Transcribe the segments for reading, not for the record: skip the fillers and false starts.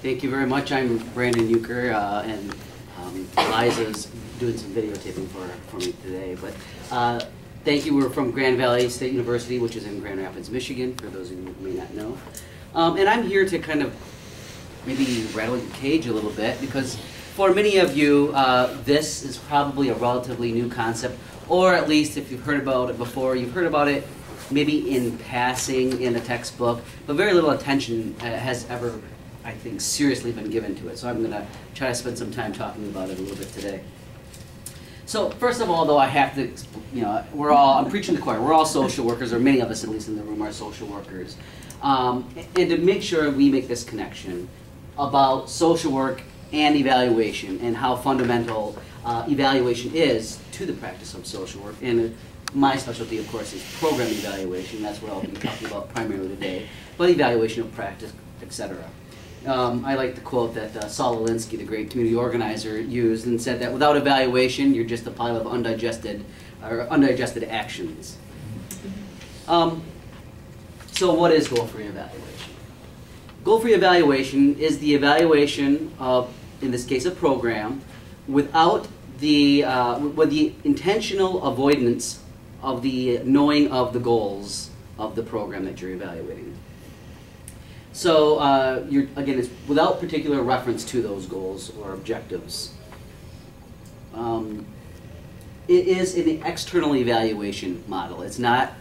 Thank you very much. I'm Brandon Youker, and Liza's doing some videotaping for me today. But thank you. We're from Grand Valley State University, which is in Grand Rapids, Michigan, for those of you who may not know. And I'm here to kind of maybe rattle your cage a little bit, because for many of you, this is probably a relatively new concept, or at least if you've heard about it before, you've heard about it maybe in passing in a textbook, but very little attention has ever, I think, seriously been given to it. So I'm going to try to spend some time talking about it a little bit today. So first of all, though, I have to, I'm preaching to the choir. We're all social workers, or many of us, at least in the room, are social workers. And to make sure we make this connection about social work and evaluation, and how fundamental evaluation is to the practice of social work. And my specialty, of course, is program evaluation. That's what I'll be talking about primarily today, but evaluation of practice, etc. I like the quote that Saul Alinsky, the great community organizer, used, and said that without evaluation, you're just a pile of undigested actions. So what is goal-free evaluation? Goal-free evaluation is the evaluation of, in this case, a program, without with the intentional avoidance of the knowing of the goals of the program that you're evaluating. So again, it's without particular reference to those goals or objectives. It is an external evaluation model. It's not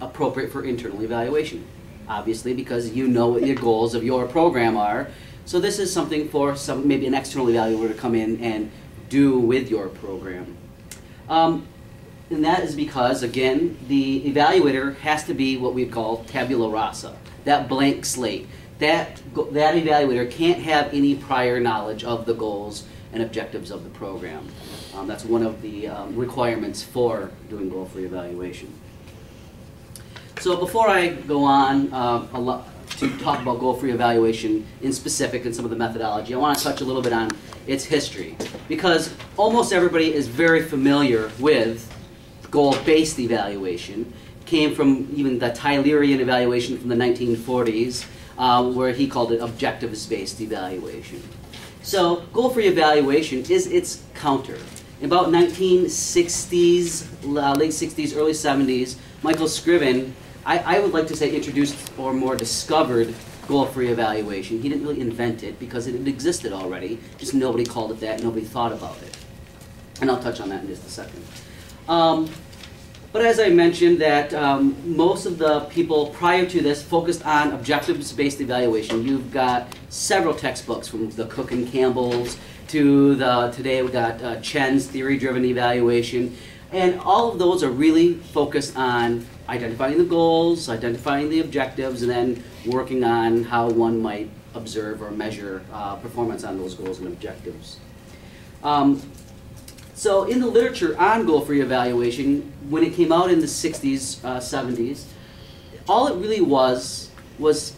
appropriate for internal evaluation, obviously, because you know what your goals of your program are. So this is something for maybe an external evaluator to come in and do with your program. And that is because, again, the evaluator has to be what we call tabula rasa, that blank slate. That evaluator can't have any prior knowledge of the goals and objectives of the program. That's one of the requirements for doing goal-free evaluation. So before I go on to talk about goal-free evaluation in specific and some of the methodology, I want to touch a little bit on its history, because almost everybody is very familiar with goal-based evaluation. Came from even the Tylerian evaluation from the 1940s, where he called it objectives-based evaluation. So goal-free evaluation is its counter. In about 1960s, late 60s, early 70s, Michael Scriven, I would like to say, introduced or more discovered goal-free evaluation. He didn't really invent it because it existed already, just nobody called it that, nobody thought about it. And I'll touch on that in just a second. But as I mentioned, that most of the people prior to this focused on objectives-based evaluation. You've got several textbooks, from the Cook and Campbell's to today we've got Chen's theory-driven evaluation. And all of those are really focused on identifying the goals, identifying the objectives, and then working on how one might observe or measure performance on those goals and objectives. So in the literature on goal-free evaluation, when it came out in the 60s, 70s, all it really was some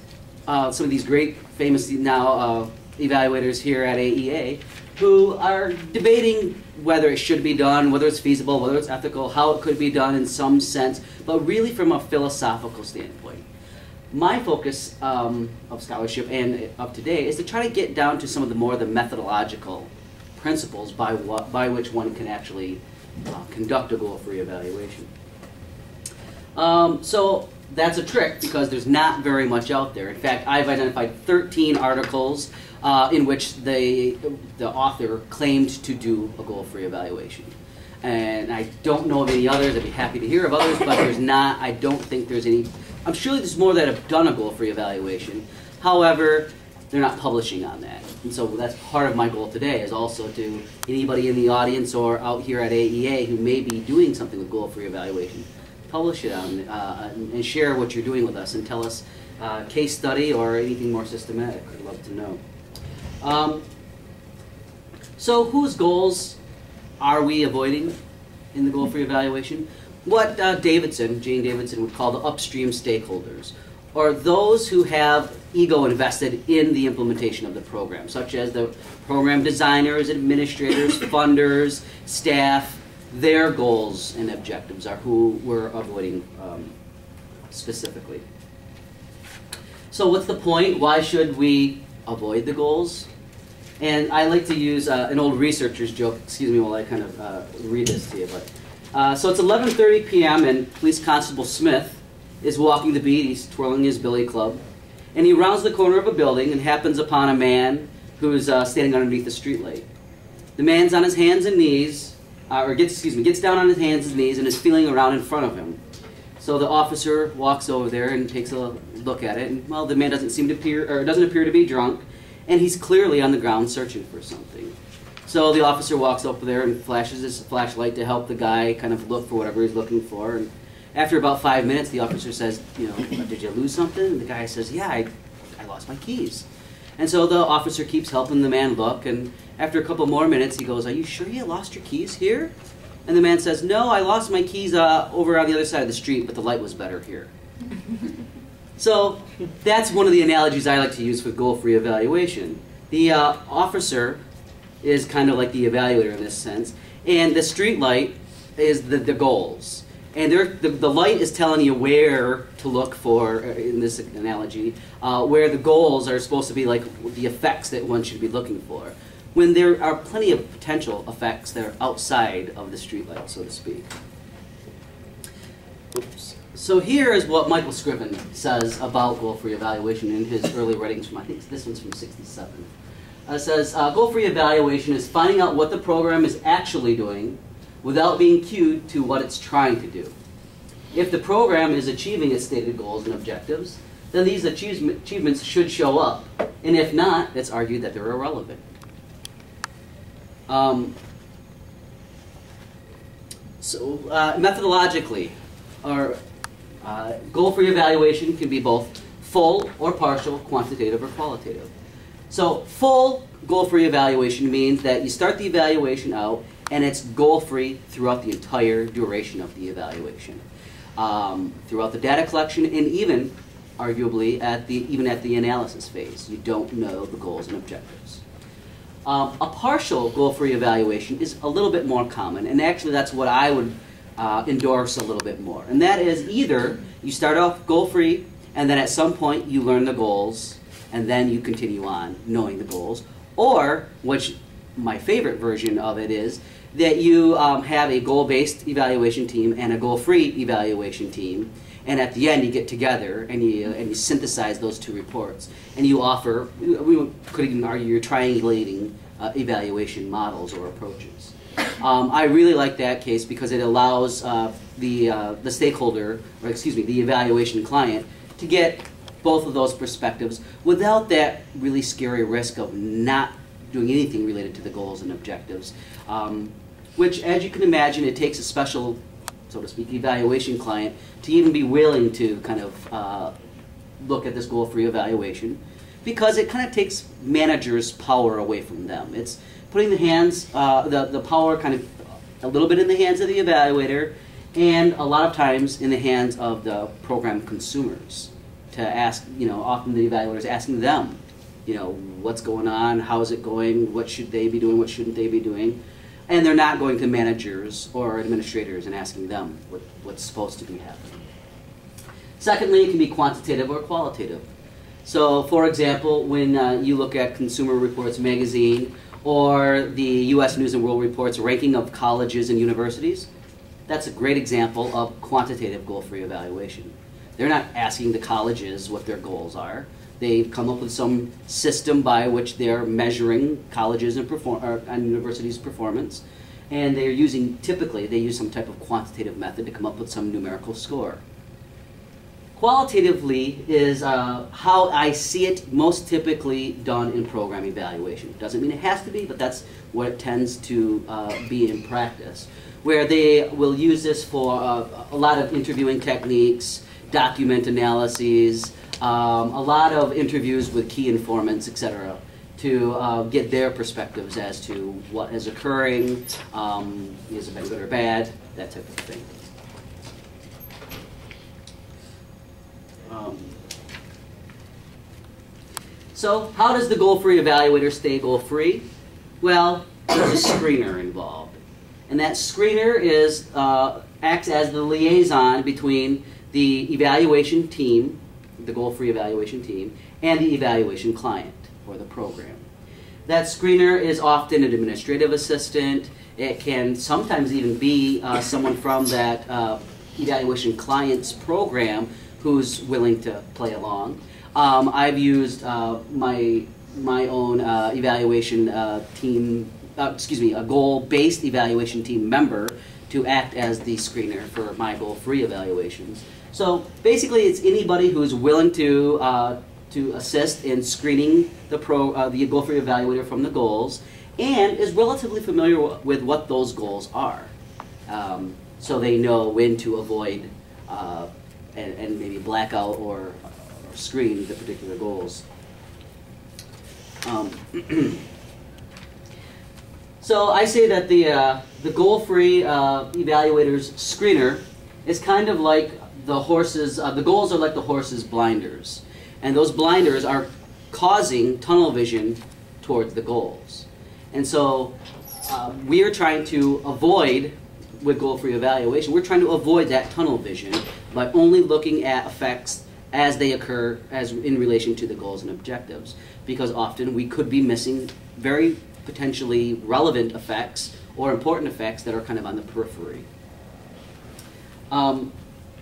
of these great, famous now evaluators here at AEA who are debating whether it should be done, whether it's feasible, whether it's ethical, how it could be done in some sense, but really from a philosophical standpoint. My focus of scholarship and of today is to try to get down to some of the methodological principles by which one can actually conduct a goal-free evaluation. So that's a trick, because there's not very much out there. In fact, I've identified 13 articles in which the author claimed to do a goal-free evaluation. And I don't know of any others. I'd be happy to hear of others, but there's not. I don't think there's any. I'm sure there's more that have done a goal-free evaluation. However, they're not publishing on that. And so that's part of my goal today, is also to anybody in the audience or out here at AEA who may be doing something with goal-free evaluation, publish it on and share what you're doing with us, and tell us case study or anything more systematic. I'd love to know. So whose goals are we avoiding in the goal-free evaluation? What Jane Davidson would call the upstream stakeholders, or those who have ego invested in the implementation of the program, such as the program designers, administrators, funders, staff. Their goals and objectives are who we're avoiding specifically. So what's the point? Why should we avoid the goals. And I like to use an old researcher's joke, excuse me while I kind of read this to you. But, so it's 11:30 p.m. and Police Constable Smith is walking the beat. He's twirling his billy club. And he rounds the corner of a building and happens upon a man who's standing underneath the streetlight. The man's on his hands and knees, gets down on his hands and knees and is feeling around in front of him. So the officer walks over there and takes a look at it, and well, the man doesn't appear to be drunk, and he's clearly on the ground searching for something. So the officer walks over there and flashes his flashlight to help the guy kind of look for whatever he's looking for. And after about 5 minutes, the officer says, you know, did you lose something? And the guy says, yeah, I lost my keys. And so the officer keeps helping the man look, and after a couple more minutes, he goes, are you sure you lost your keys here? And the man says, no, I lost my keys over on the other side of the street, but the light was better here. So that's one of the analogies I like to use for goal-free evaluation. The officer is kind of like the evaluator in this sense, and the street light is the goals. And the light is telling you where to look for, in this analogy, where the goals are supposed to be like the effects that one should be looking for, when there are plenty of potential effects that are outside of the street light, so to speak. Oops. So here is what Michael Scriven says about goal-free evaluation in his early writings from, I think this one's from '67. It says, goal-free evaluation is finding out what the program is actually doing without being cued to what it's trying to do. If the program is achieving its stated goals and objectives, then these achievements should show up. And if not, it's argued that they're irrelevant. Methodologically, our goal-free evaluation can be both full or partial, quantitative or qualitative. So full goal-free evaluation means that you start the evaluation out and it's goal-free throughout the entire duration of the evaluation. Throughout the data collection and even, arguably, even at the analysis phase. You don't know the goals and objectives. A partial goal-free evaluation is a little bit more common, and actually that's what I would endorse a little bit more. And that is either you start off goal-free, and then at some point you learn the goals, and then you continue on knowing the goals, or, which my favorite version of it is, that you have a goal-based evaluation team and a goal-free evaluation team, and at the end you get together and you synthesize those two reports, and you offer, we could even argue you're triangulating evaluation models or approaches. I really like that case because it allows the stakeholder, or excuse me, the evaluation client, to get both of those perspectives without that really scary risk of not doing anything related to the goals and objectives. Which, as you can imagine, it takes a special, so to speak, evaluation client to even be willing to kind of look at this goal-free evaluation, because it kind of takes managers' power away from them. It's putting the hands, the power kind of a little bit in the hands of the evaluator, and a lot of times in the hands of the program consumers to ask, often the evaluator is asking them, what's going on, how is it going, what should they be doing, what shouldn't they be doing. And they're not going to managers or administrators and asking them what's supposed to be happening. Secondly, it can be quantitative or qualitative. So, for example, when you look at Consumer Reports magazine or the U.S. News and World Report's ranking of colleges and universities, that's a great example of quantitative goal-free evaluation. They're not asking the colleges what their goals are. They've come up with some system by which they're measuring colleges and universities' performance, and they're typically they use some type of quantitative method to come up with some numerical score. Qualitatively is how I see it most typically done in program evaluation. Doesn't mean it has to be, but that's what it tends to be in practice, where they will use this for a lot of interviewing techniques, document analyses, a lot of interviews with key informants, etc., to get their perspectives as to what is occurring, is it been good or bad, that type of thing. So how does the goal-free evaluator stay goal-free? Well, there's a screener involved. And that screener acts as the liaison between the evaluation team, the goal-free evaluation team, and the evaluation client. or the program. That screener is often an administrative assistant. It can sometimes even be someone from that evaluation client's program who's willing to play along. I've used my own evaluation team, a goal-based evaluation team member to act as the screener for my goal-free evaluations. So basically, it's anybody who's willing to assist in screening the goal-free evaluator from the goals and is relatively familiar with what those goals are. So they know when to avoid and maybe black out or screen the particular goals. So I say that the goal-free evaluator's screener is kind of like the horse's, the goals are like the horse's blinders. And those blinders are causing tunnel vision towards the goals. And so we are trying to avoid, with goal-free evaluation, we're trying to avoid that tunnel vision by only looking at effects as they occur as in relation to the goals and objectives. Because often we could be missing very potentially relevant effects or important effects that are kind of on the periphery.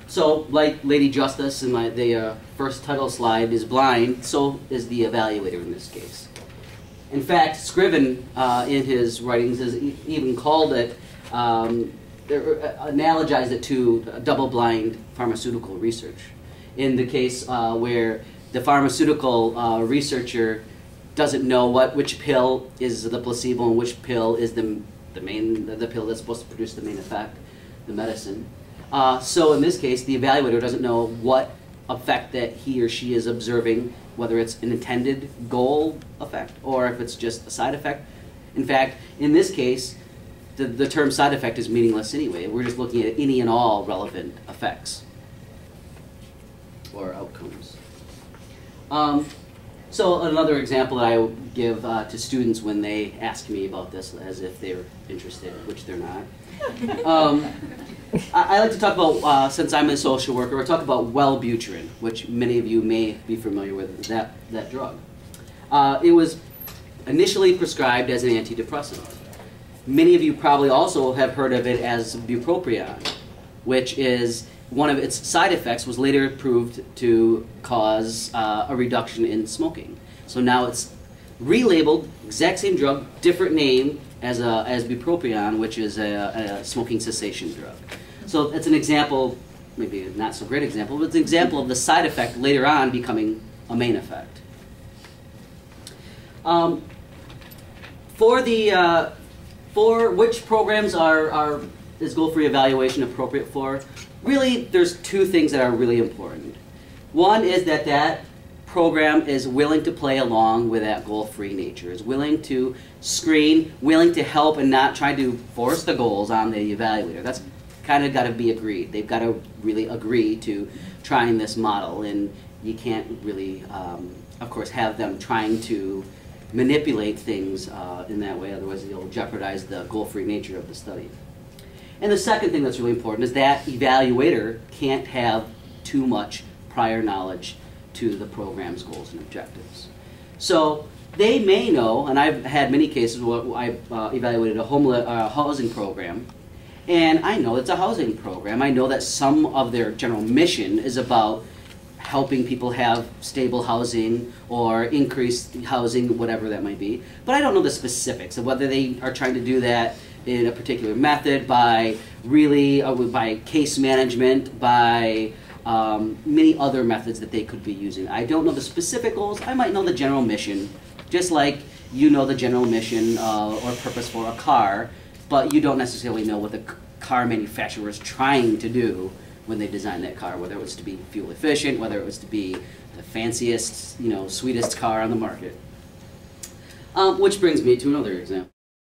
So, like Lady Justice in the first title slide is blind, so is the evaluator in this case. In fact, Scriven in his writings has even called it, analogized it to double-blind pharmaceutical research. In the case where the pharmaceutical researcher doesn't know which pill is the placebo and which pill is the pill that's supposed to produce the main effect, the medicine. So in this case, the evaluator doesn't know what effect that he or she is observing, whether it's an intended goal effect or if it's just a side effect. In fact, in this case, the term side effect is meaningless anyway. We're just looking at any and all relevant effects or outcomes. So another example that I give to students when they ask me about this, as if they're interested, which they're not. I like to talk about, since I'm a social worker, I talk about Wellbutrin, which many of you may be familiar with, that drug. It was initially prescribed as an antidepressant. Many of you probably also have heard of it as bupropion, which is one of its side effects was later proved to cause a reduction in smoking. So now it's relabeled, exact same drug, different name as bupropion, which is a smoking cessation drug. So it's an example, maybe a not so great example, but it's an example of the side effect later on becoming a main effect. For which programs is goal-free evaluation appropriate for? Really, there's two things that are really important. One is that program is willing to play along with that goal-free nature, is willing to screen, willing to help and not try to force the goals on the evaluator. That's kind of got to be agreed. They've got to really agree to trying this model, and you can't really, of course, have them trying to manipulate things in that way, otherwise you'll jeopardize the goal-free nature of the study. And the second thing that's really important is that evaluator can't have too much prior knowledge to the program's goals and objectives. So they may know, and I've had many cases where I've evaluated a housing program, and I know it's a housing program. I know that some of their general mission is about helping people have stable housing or increased housing, whatever that might be. But I don't know the specifics of whether they are trying to do that in a particular method by by case management, by many other methods that they could be using. I don't know the specific goals. I might know the general mission, just like you know the general mission or purpose for a car, but you don't necessarily know what the car manufacturer is trying to do when they designed that car, whether it was to be fuel efficient, whether it was to be the fanciest, sweetest car on the market. Which brings me to another example.